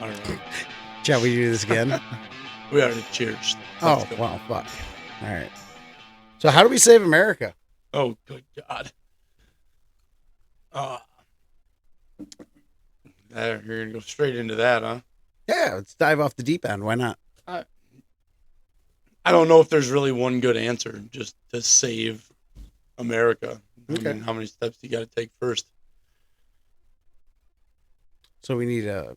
I don't know. Shall we do this again? We already cheers. Let's Oh, go. well, fuck. All right. So, how do we save America? Oh, good God. Uh, you're going to go straight into that, huh? Yeah, let's dive off the deep end. Why not? I, I don't know if there's really one good answer just to save America. I Okay. mean, how many steps you got to take first? So we need a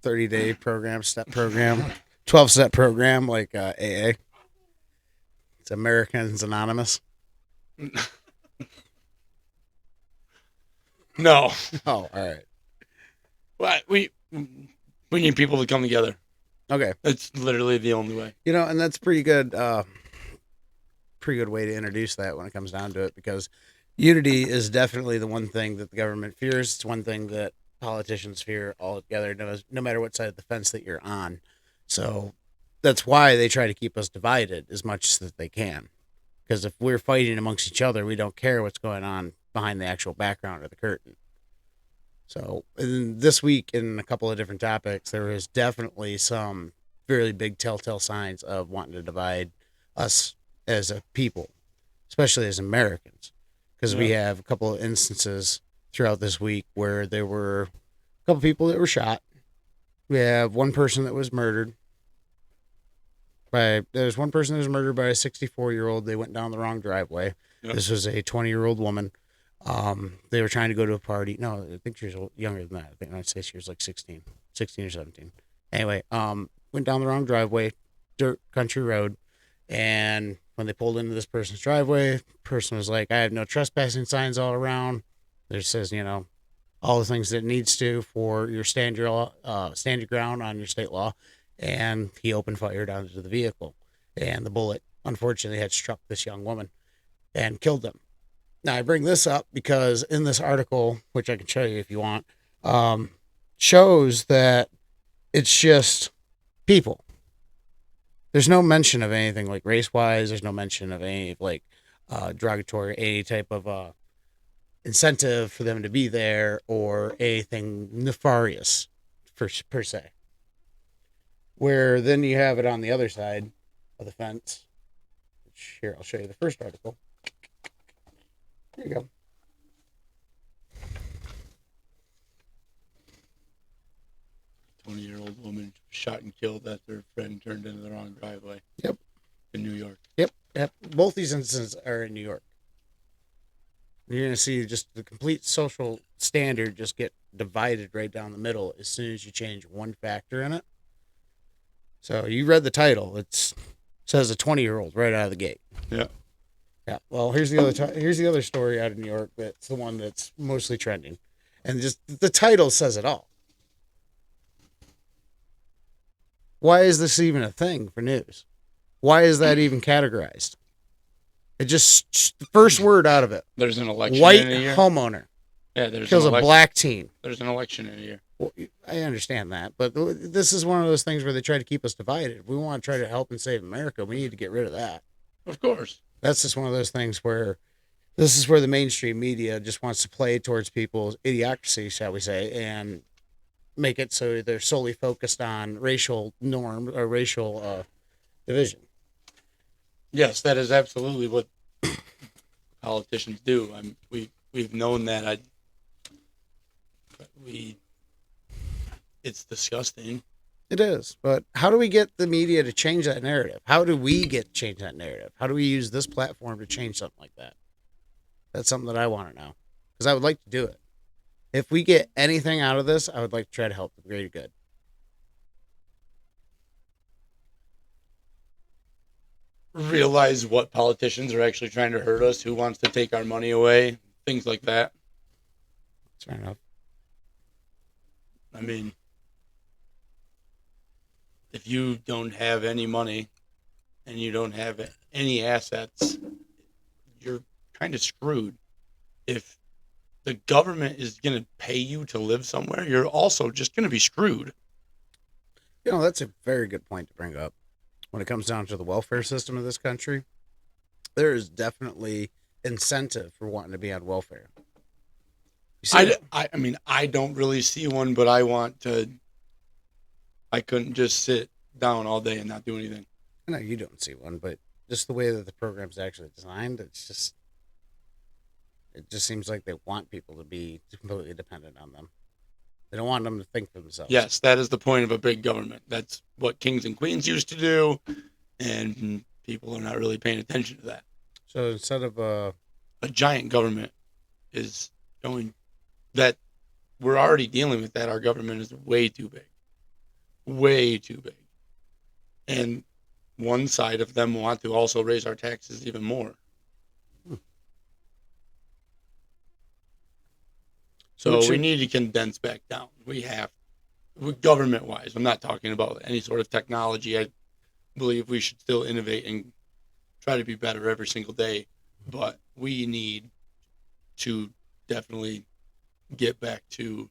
30-day program, step program, 12-step program like AA. It's Americans Anonymous. No. Oh, all right. What? We need people to come together. Okay. It's literally the only way. You know, and that's pretty good way to introduce that when it comes down to it, because unity is definitely the one thing that the government fears. It's one thing that politicians fear altogether, no matter what side of the fence that you're on. So that's why they try to keep us divided as much as that they can. Because if we're fighting amongst each other, we don't care what's going on behind the actual background or the curtain. So this week, in a couple of different topics, there is definitely some really big telltale signs of wanting to divide us as a people, especially as Americans, because we have a couple of instances throughout this week where there were a couple people that were shot. We have one person that was murdered there's one person that was murdered by a 64-year-old. They went down the wrong driveway. Yep. This was a 20-year-old woman. They were trying to go to a party. No, I think she was younger than that. I think I'd say she was like 16 or 17. Anyway, went down the wrong driveway, dirt country road. And when they pulled into this person's driveway, the person was like, I have no trespassing signs all around. There says, all the things that it needs to for your stand your ground on your state law. And he opened fire down into the vehicle. And the bullet, unfortunately, had struck this young woman and killed them. Now, I bring this up because in this article, which I can show you if you want, shows that it's just people. There's no mention of anything like race-wise. There's no mention of any like derogatory, any type of incentive for them to be there or anything nefarious per se. Where then you have it on the other side of the fence. Which, here, I'll show you the first article. Here you go. A 20-year-old woman shot and killed after her friend turned into the wrong driveway. Yep. In New York. Yep. Both these instances are in New York. You're going to see just the complete social standard just get divided right down the middle as soon as you change one factor in it. So you read the title. It says a 20-year-old right out of the gate. Yeah. Yeah. Well, here's the other story out of New York. That's the one that's mostly trending, and just the title says it all. Why is this even a thing for news? Why is that even categorized? It just the first word out of it. There's an election. White in a year. Homeowner. Yeah, there's kills a black teen. There's an election in a year. Well, I understand that, but this is one of those things where they try to keep us divided. If we want to try to help and save America, we need to get rid of that. Of course. That's just one of those things where this is where the mainstream media just wants to play towards people's idiocracy, shall we say, and make it so they're solely focused on racial norm or racial division. Yes, that is absolutely what politicians do. We've known that. It's disgusting. It is, but how do we get the media to change that narrative? How do we get to change that narrative? How do we use this platform to change something like that? That's something that I want to know, because I would like to do it. If we get anything out of this, I would like to try to help the greater good. Realize what politicians are actually trying to hurt us, who wants to take our money away, things like that. That's fair enough. I mean, if you don't have any money and you don't have any assets, you're kind of screwed. If the government is going to pay you to live somewhere, you're also just going to be screwed. That's a very good point to bring up. When it comes down to the welfare system of this country, there is definitely incentive for wanting to be on welfare. I mean, I don't really see one, but I want to I couldn't just sit down all day and not do anything. I know you don't see one, but just the way that the program's actually designed, it just seems like they want people to be completely dependent on them. They don't want them to think for themselves. Yes, that is the point of a big government. That's what kings and queens used to do, and people are not really paying attention to that. So instead of A giant government is going that we're already dealing with that. Our government is way too big, way too big, and one side of them want to also raise our taxes even more. So we need to condense back down. We have, government wise, I'm not talking about any sort of technology. I believe we should still innovate and try to be better every single day. But we need to definitely get back to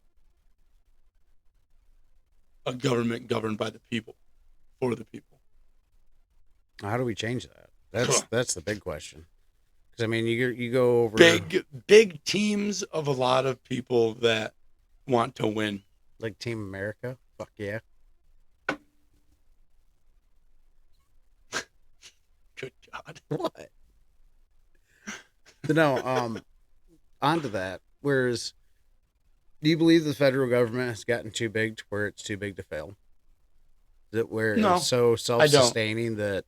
a government governed by the people, for the people. how do we change that? That's the big question. Because I mean, you go over big teams of a lot of people that want to win. Like Team America. Fuck yeah. Good God. What? No, onto that. Whereas, do you believe the federal government has gotten too big to where it's too big to fail? That where No, it's so self-sustaining that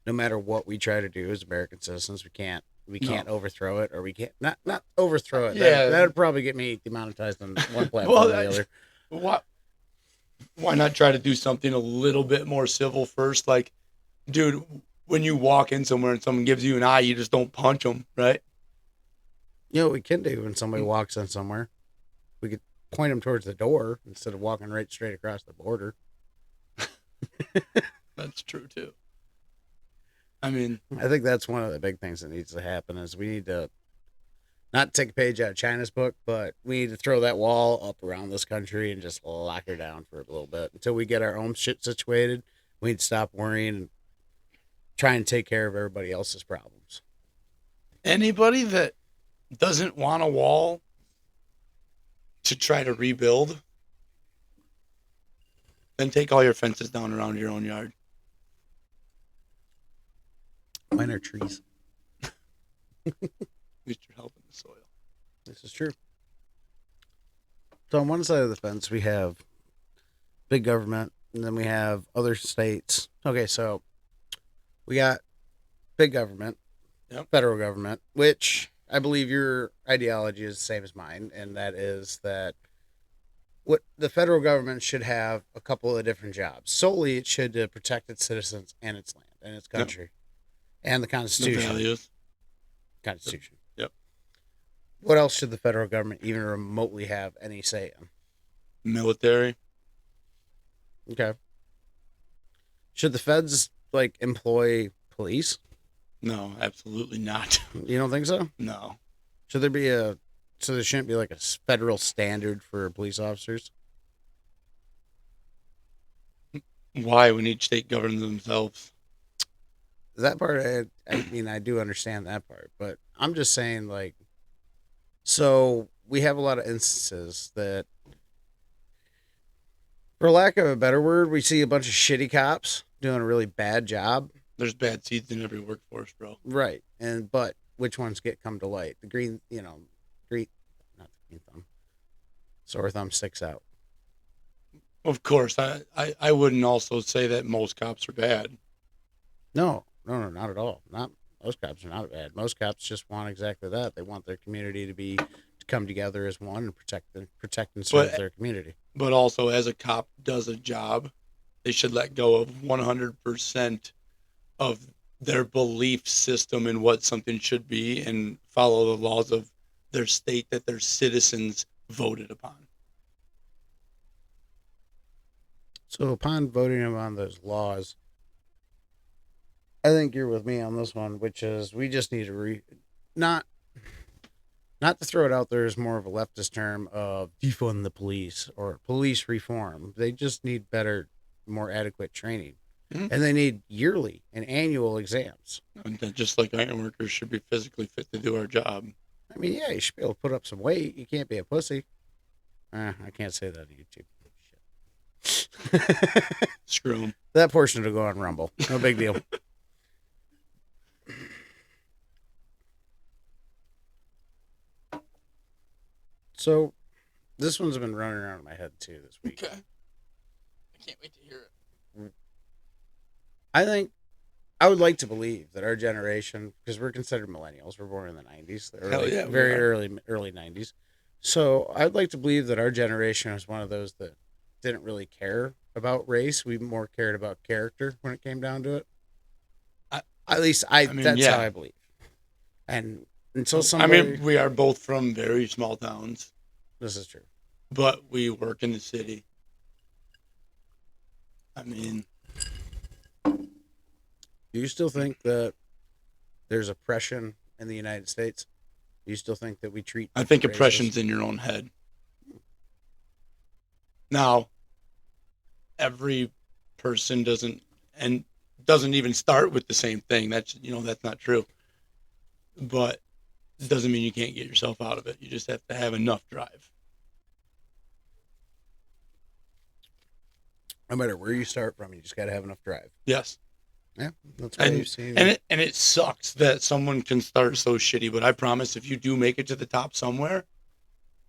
no matter what we try to do as American citizens, we can't overthrow it, or we can't not overthrow it. Yeah, that would probably get me demonetized on one platform or the other. Why not try to do something a little bit more civil first? Like, dude, when you walk in somewhere and someone gives you an eye, you just don't punch them, right? You know what we can do when somebody walks in somewhere? We could point them towards the door instead of walking right straight across the border. That's true too. I mean, I think that's one of the big things that needs to happen is we need to not take a page out of China's book, but we need to throw that wall up around this country and just lock her down for a little bit until we get our own shit situated. We need to stop worrying and try and take care of everybody else's problems. Anybody that doesn't want a wall to try to rebuild, then take all your fences down around your own yard. Mine are trees. At least you're helping the soil. This is true. So on one side of the fence, we have big government, and then we have other states. Okay, so we got big government, federal government, which I believe your ideology is the same as mine, and that is that what the federal government should have a couple of different jobs. Solely, it should protect its citizens and its land and its country and the Constitution. The values. Constitution. Yep. What else should the federal government even remotely have any say in? Military. Okay. Should the feds employ police? No, absolutely not. You don't think so? No. Should there be so there shouldn't be a federal standard for police officers? Why? When each state governs themselves. That part, I mean, I do understand that part, but I'm just saying, so we have a lot of instances that, for lack of a better word, we see a bunch of shitty cops doing a really bad job. There's bad seeds in every workforce, bro. Right. But which ones come to light? The green, not the green thumb. Sore thumb sticks out. Of course. I wouldn't also say that most cops are bad. No, not at all. Not most cops are not bad. Most cops just want exactly that. They want their community to come together as one and protect and serve their community. But also, as a cop does a job, they should let go of 100% of their belief system in what something should be and follow the laws of their state that their citizens voted upon. So upon voting upon those laws, I think you're with me on this one, which is we just need to not to throw it out there as more of a leftist term of defund the police or police reform. They just need better, more adequate training. Mm-hmm. And they need yearly and annual exams. And just like iron workers should be physically fit to do our job. I mean, yeah, you should be able to put up some weight. You can't be a pussy. I can't say that on YouTube. Screw them. That portion will go on Rumble. No big deal. So, this one's been running around in my head too this week. Okay. I can't wait to hear it. I think I would like to believe that our generation, because we're considered millennials, we're born in the 90s, very early 90s. So I'd like to believe that our generation was one of those that didn't really care about race. We more cared about character when it came down to it. That's how I believe. And until somebody... we are both from very small towns. This is true. But we work in the city. Do you still think that there's oppression in the United States? Do you still think that we treat... I think oppression's in your own head. Now, every person doesn't even start with the same thing. That's not true. But it doesn't mean you can't get yourself out of it. You just have to have enough drive. No matter where you start from, you just got to have enough drive. Yes. Yeah, that's what you've seen. And it sucks that someone can start so shitty, but I promise if you do make it to the top somewhere,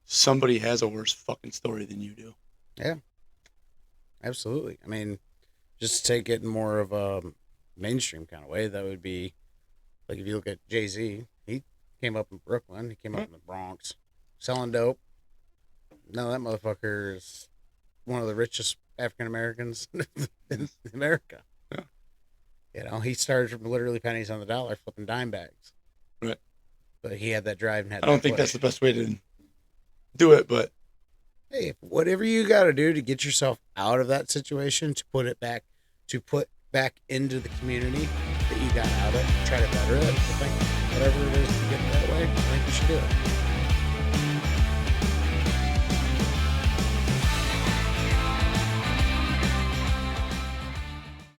somebody has a worse fucking story than you do. Yeah. Absolutely. I mean, just take it in more of a mainstream kind of way. That would be like if you look at Jay-Z, he came up in Brooklyn, he came up in the Bronx, selling dope. Now that motherfucker is one of the richest African Americans in America. Yeah. You know, he started from literally pennies on the dollar, flipping dime bags. Right. But he had that drive and had. I don't think that's the best way to do it, but hey, whatever you got to do to get yourself out of that situation, to put back into the community that you got out of, try to better it. I think whatever it is to get that way, I think you should do it.